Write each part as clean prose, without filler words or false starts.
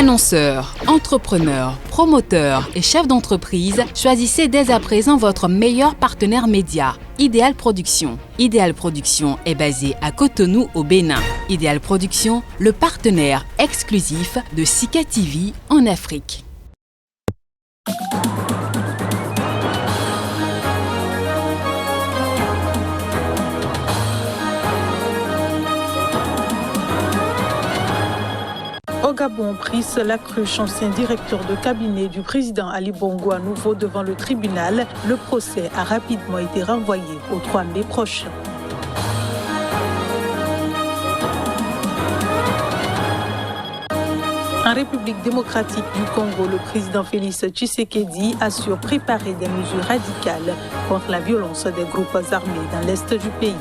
Annonceurs, entrepreneurs, promoteurs et chefs d'entreprise, choisissez dès à présent votre meilleur partenaire média, Ideal Production. Ideal Production est basé à Cotonou au Bénin. Ideal Production, le partenaire exclusif de Sika TV en Afrique. Au Gabon, Brice Lacruche, ancien directeur de cabinet du président Ali Bongo, à nouveau devant le tribunal. Le procès a rapidement été renvoyé au 3 mai prochain. En République démocratique du Congo, le président Félix Tshisekedi assure préparer des mesures radicales contre la violence des groupes armés dans l'est du pays.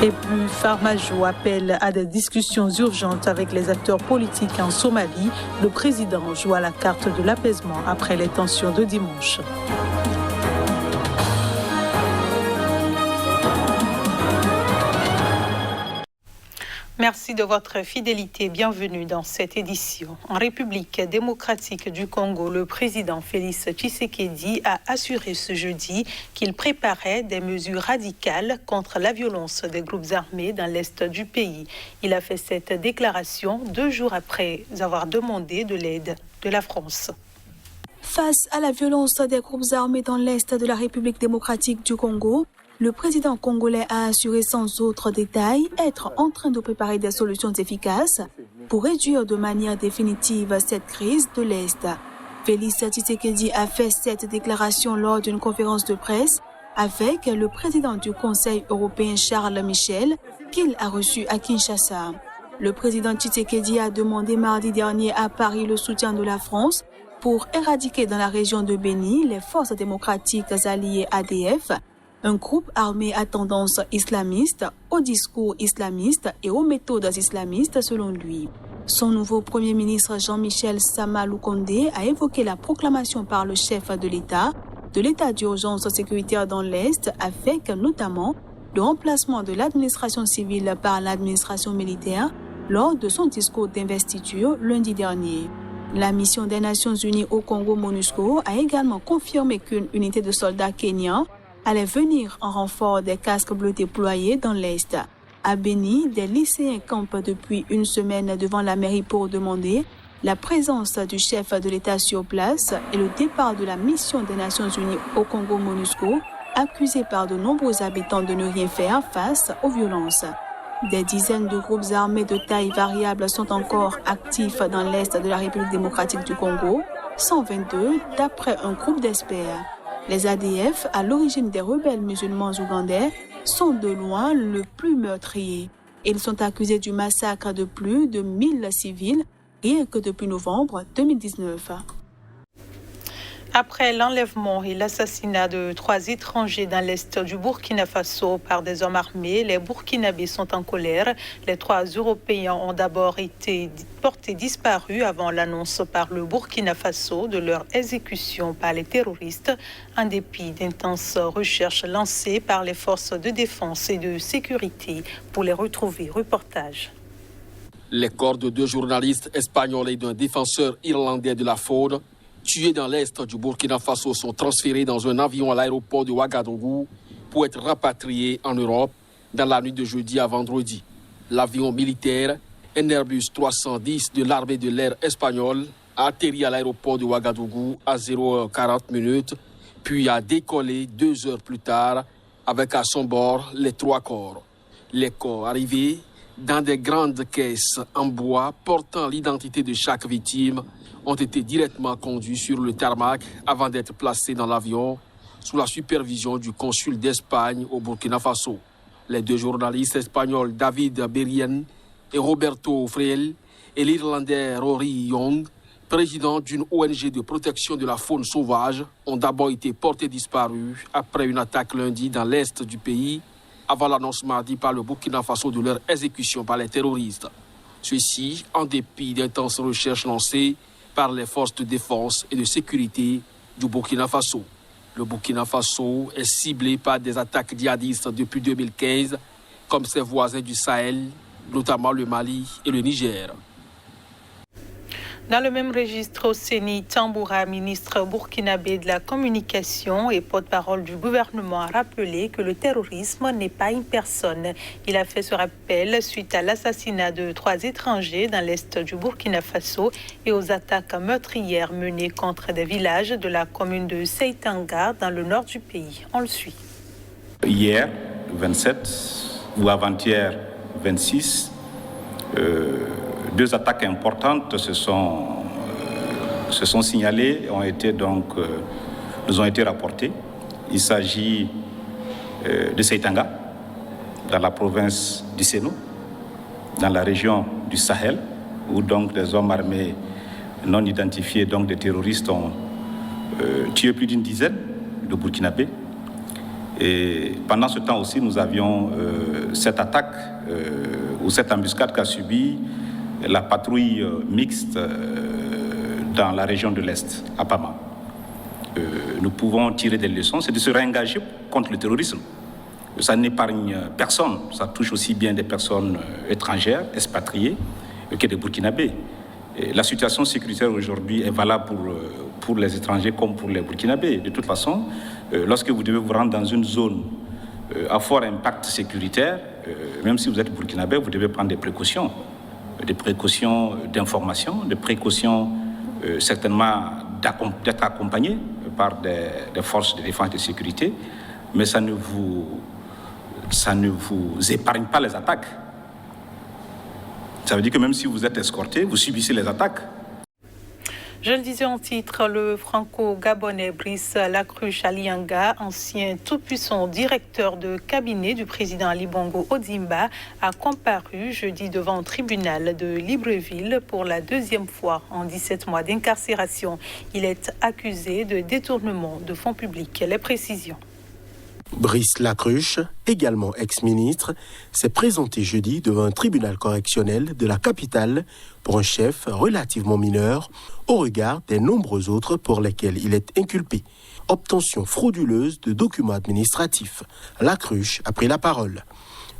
Et puis, Farmajo appelle à des discussions urgentes avec les acteurs politiques en Somalie. Le président joue à la carte de l'apaisement après les tensions de dimanche. Merci de votre fidélité. Bienvenue dans cette édition. En République démocratique du Congo, le président Félix Tshisekedi a assuré ce jeudi qu'il préparait des mesures radicales contre la violence des groupes armés dans l'est du pays. Il a fait cette déclaration 2 jours après avoir demandé de l'aide de la France. Face à la violence des groupes armés dans l'est de la République démocratique du Congo, le président congolais a assuré sans autre détail être en train de préparer des solutions efficaces pour réduire de manière définitive cette crise de l'Est. Félix Tshisekedi a fait cette déclaration lors d'une conférence de presse avec le président du Conseil européen Charles Michel, qu'il a reçu à Kinshasa. Le président Tshisekedi a demandé mardi dernier à Paris le soutien de la France pour éradiquer dans la région de Béni les forces démocratiques alliées ADF, un groupe armé à tendance islamiste, au discours islamiste et aux méthodes islamistes selon lui. Son nouveau Premier ministre Jean-Michel Sama Lukonde a évoqué la proclamation par le chef de l'état d'urgence sécuritaire dans l'Est avec notamment le remplacement de l'administration civile par l'administration militaire lors de son discours d'investiture lundi dernier. La mission des Nations Unies au Congo MONUSCO a également confirmé qu'une unité de soldats kenyans allait venir en renfort des casques bleus déployés dans l'Est. À Béni, des lycéens campent depuis une semaine devant la mairie pour demander la présence du chef de l'État sur place et le départ de la mission des Nations Unies au Congo MONUSCO, accusée par de nombreux habitants de ne rien faire face aux violences. Des dizaines de groupes armés de taille variable sont encore actifs dans l'Est de la République démocratique du Congo, 122 d'après un groupe d'experts. Les ADF, à l'origine des rebelles musulmans ougandais, sont de loin le plus meurtrier. Ils sont accusés du massacre de plus de 1000 civils, rien que depuis novembre 2019. Après l'enlèvement et l'assassinat de 3 étrangers dans l'est du Burkina Faso par des hommes armés, les Burkinabés sont en colère. Les 3 Européens ont d'abord été portés disparus avant l'annonce par le Burkina Faso de leur exécution par les terroristes, en dépit d'intenses recherches lancées par les forces de défense et de sécurité pour les retrouver. Reportage. Les corps de 2 journalistes espagnols et d'un défenseur irlandais de la faune tués dans l'est du Burkina Faso sont transférés dans un avion à l'aéroport de Ouagadougou pour être rapatriés en Europe dans la nuit de jeudi à vendredi. L'avion militaire, un Airbus 310 de l'armée de l'air espagnole, a atterri à l'aéroport de Ouagadougou à 0h40, puis a décollé 2 heures plus tard avec à son bord les 3 corps. Les corps arrivés dans des grandes caisses en bois portant l'identité de chaque victime ont été directement conduits sur le tarmac avant d'être placés dans l'avion sous la supervision du consul d'Espagne au Burkina Faso. Les 2 journalistes espagnols David Berrien et Roberto Freel et l'Irlandais Rory Young, président d'une ONG de protection de la faune sauvage, ont d'abord été portés disparus après une attaque lundi dans l'est du pays, avant l'annonce mardi par le Burkina Faso de leur exécution par les terroristes. Ceci, en dépit d'intenses recherches lancées par les forces de défense et de sécurité du Burkina Faso. Le Burkina Faso est ciblé par des attaques djihadistes depuis 2015 comme ses voisins du Sahel, notamment le Mali et le Niger. Dans le même registre, Osseni Tamboura, ministre burkinabé de la communication et porte-parole du gouvernement, a rappelé que le terrorisme n'est pas une personne. Il a fait ce rappel suite à l'assassinat de 3 étrangers dans l'est du Burkina Faso et aux attaques meurtrières menées contre des villages de la commune de Seitanga dans le nord du pays. On le suit. Hier, 27 ou avant-hier, 26, 2 attaques importantes se sont signalées, nous ont été rapportées. Il s'agit de Seitanga, dans la province du Sénou, dans la région du Sahel, où donc des hommes armés non identifiés, donc des terroristes, ont tué plus d'une dizaine de Burkinabés. Et pendant ce temps aussi, nous avions cette attaque ou cette embuscade qu'a subie la patrouille mixte dans la région de l'Est, à Pama. Nous pouvons tirer des leçons, c'est de se réengager contre le terrorisme. Ça n'épargne personne, ça touche aussi bien des personnes étrangères, expatriées, que des Burkinabés. Et la situation sécuritaire aujourd'hui est valable pour les étrangers comme pour les Burkinabés. De toute façon, lorsque vous devez vous rendre dans une zone à fort impact sécuritaire, même si vous êtes Burkinabé, vous devez prendre des précautions d'information, des précautions certainement d'être accompagné par des forces de défense et de sécurité, mais ça ne vous épargne pas les attaques. Ça veut dire que même si vous êtes escorté, vous subissez les attaques. Je le disais en titre, le franco-gabonais Brice Lacruche Alianga, ancien tout-puissant directeur de cabinet du président Ali Bongo Ondimba, a comparu jeudi devant un tribunal de Libreville pour la 2e fois en 17 mois d'incarcération. Il est accusé de détournement de fonds publics. Les précisions. Brice Lacruche, également ex-ministre, s'est présenté jeudi devant un tribunal correctionnel de la capitale pour un chef relativement mineur au regard des nombreux autres pour lesquels il est inculpé. Obtention frauduleuse de documents administratifs. Lacruche a pris la parole.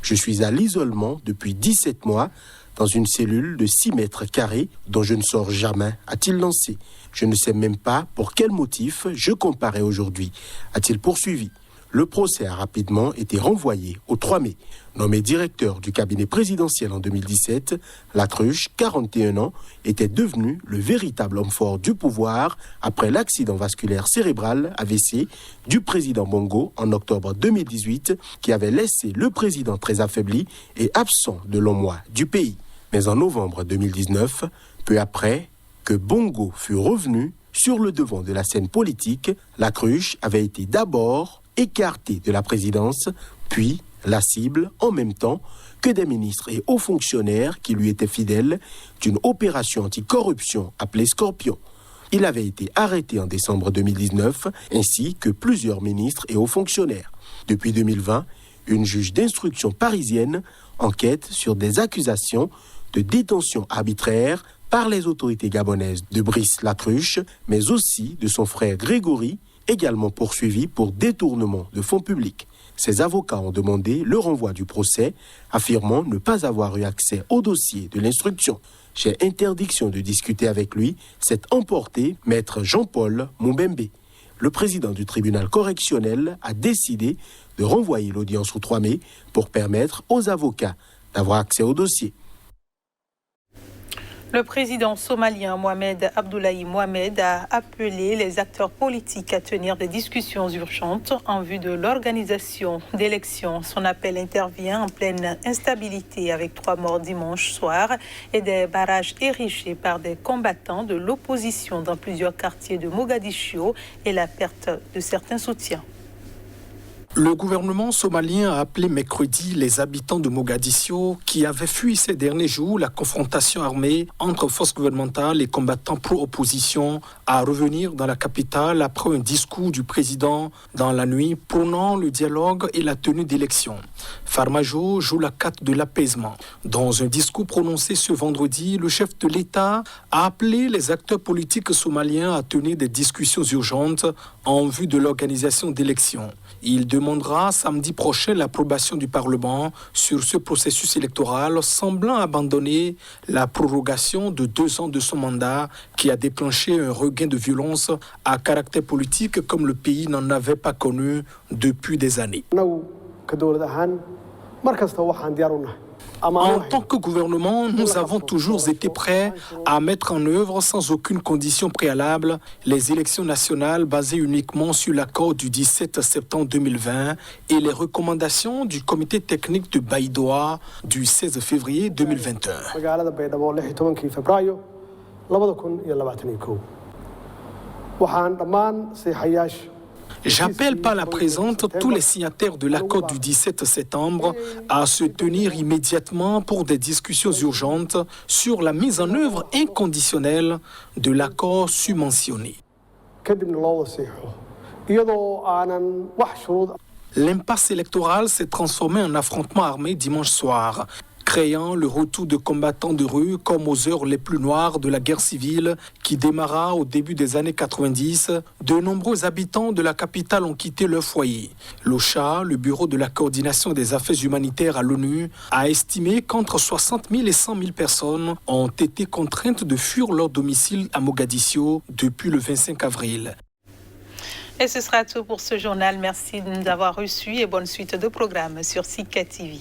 Je suis à l'isolement depuis 17 mois dans une cellule de 6 mètres carrés dont je ne sors jamais, a-t-il lancé. Je ne sais même pas pour quel motif je comparais aujourd'hui, a-t-il poursuivi. Le procès a rapidement été renvoyé au 3 mai. Nommé directeur du cabinet présidentiel en 2017, Lacruche, 41 ans, était devenu le véritable homme fort du pouvoir après l'accident vasculaire cérébral AVC du président Bongo en octobre 2018 qui avait laissé le président très affaibli et absent de longs mois du pays. Mais en novembre 2019, peu après que Bongo fut revenu sur le devant de la scène politique, Lacruche avait été d'abord écarté de la présidence, puis la cible en même temps que des ministres et hauts fonctionnaires qui lui étaient fidèles d'une opération anticorruption appelée Scorpion. Il avait été arrêté en décembre 2019, ainsi que plusieurs ministres et hauts fonctionnaires. Depuis 2020, une juge d'instruction parisienne enquête sur des accusations de détention arbitraire par les autorités gabonaises de Brice Lacruche, mais aussi de son frère Grégory, également poursuivi pour détournement de fonds publics. Ses avocats ont demandé le renvoi du procès, affirmant ne pas avoir eu accès au dossier de l'instruction. J'ai interdiction de discuter avec lui, s'est emporté maître Jean-Paul Mumbembe. Le président du tribunal correctionnel a décidé de renvoyer l'audience au 3 mai pour permettre aux avocats d'avoir accès au dossier. Le président somalien Mohamed Abdullahi Mohamed a appelé les acteurs politiques à tenir des discussions urgentes en vue de l'organisation d'élections. Son appel intervient en pleine instabilité avec 3 morts dimanche soir et des barrages érigés par des combattants de l'opposition dans plusieurs quartiers de Mogadiscio et la perte de certains soutiens. Le gouvernement somalien a appelé mercredi les habitants de Mogadiscio qui avaient fui ces derniers jours la confrontation armée entre forces gouvernementales et combattants pro-opposition à revenir dans la capitale après un discours du président dans la nuit prônant le dialogue et la tenue d'élections. Farmajo joue la carte de l'apaisement. Dans un discours prononcé ce vendredi, le chef de l'État a appelé les acteurs politiques somaliens à tenir des discussions urgentes en vue de l'organisation d'élections. Il demandera samedi prochain l'approbation du Parlement sur ce processus électoral, semblant abandonner la prorogation de 2 ans de son mandat qui a déclenché un regain de violence à caractère politique comme le pays n'en avait pas connu depuis des années. En tant que gouvernement, nous avons toujours été prêts à mettre en œuvre sans aucune condition préalable les élections nationales basées uniquement sur l'accord du 17 septembre 2020 et les recommandations du comité technique de Baïdoa du 16 février 2021. J'appelle par la présente tous les signataires de l'accord du 17 septembre à se tenir immédiatement pour des discussions urgentes sur la mise en œuvre inconditionnelle de l'accord submentionné. L'impasse électorale s'est transformée en affrontement armé dimanche soir, créant le retour de combattants de rue comme aux heures les plus noires de la guerre civile qui démarra au début des années 90. De nombreux habitants de la capitale ont quitté leur foyer. L'OCHA, le Bureau de la coordination des affaires humanitaires à l'ONU, a estimé qu'entre 60 000 et 100 000 personnes ont été contraintes de fuir leur domicile à Mogadiscio depuis le 25 avril. Et ce sera tout pour ce journal. Merci de nous avoir reçus et bonne suite de programmes sur Sika TV.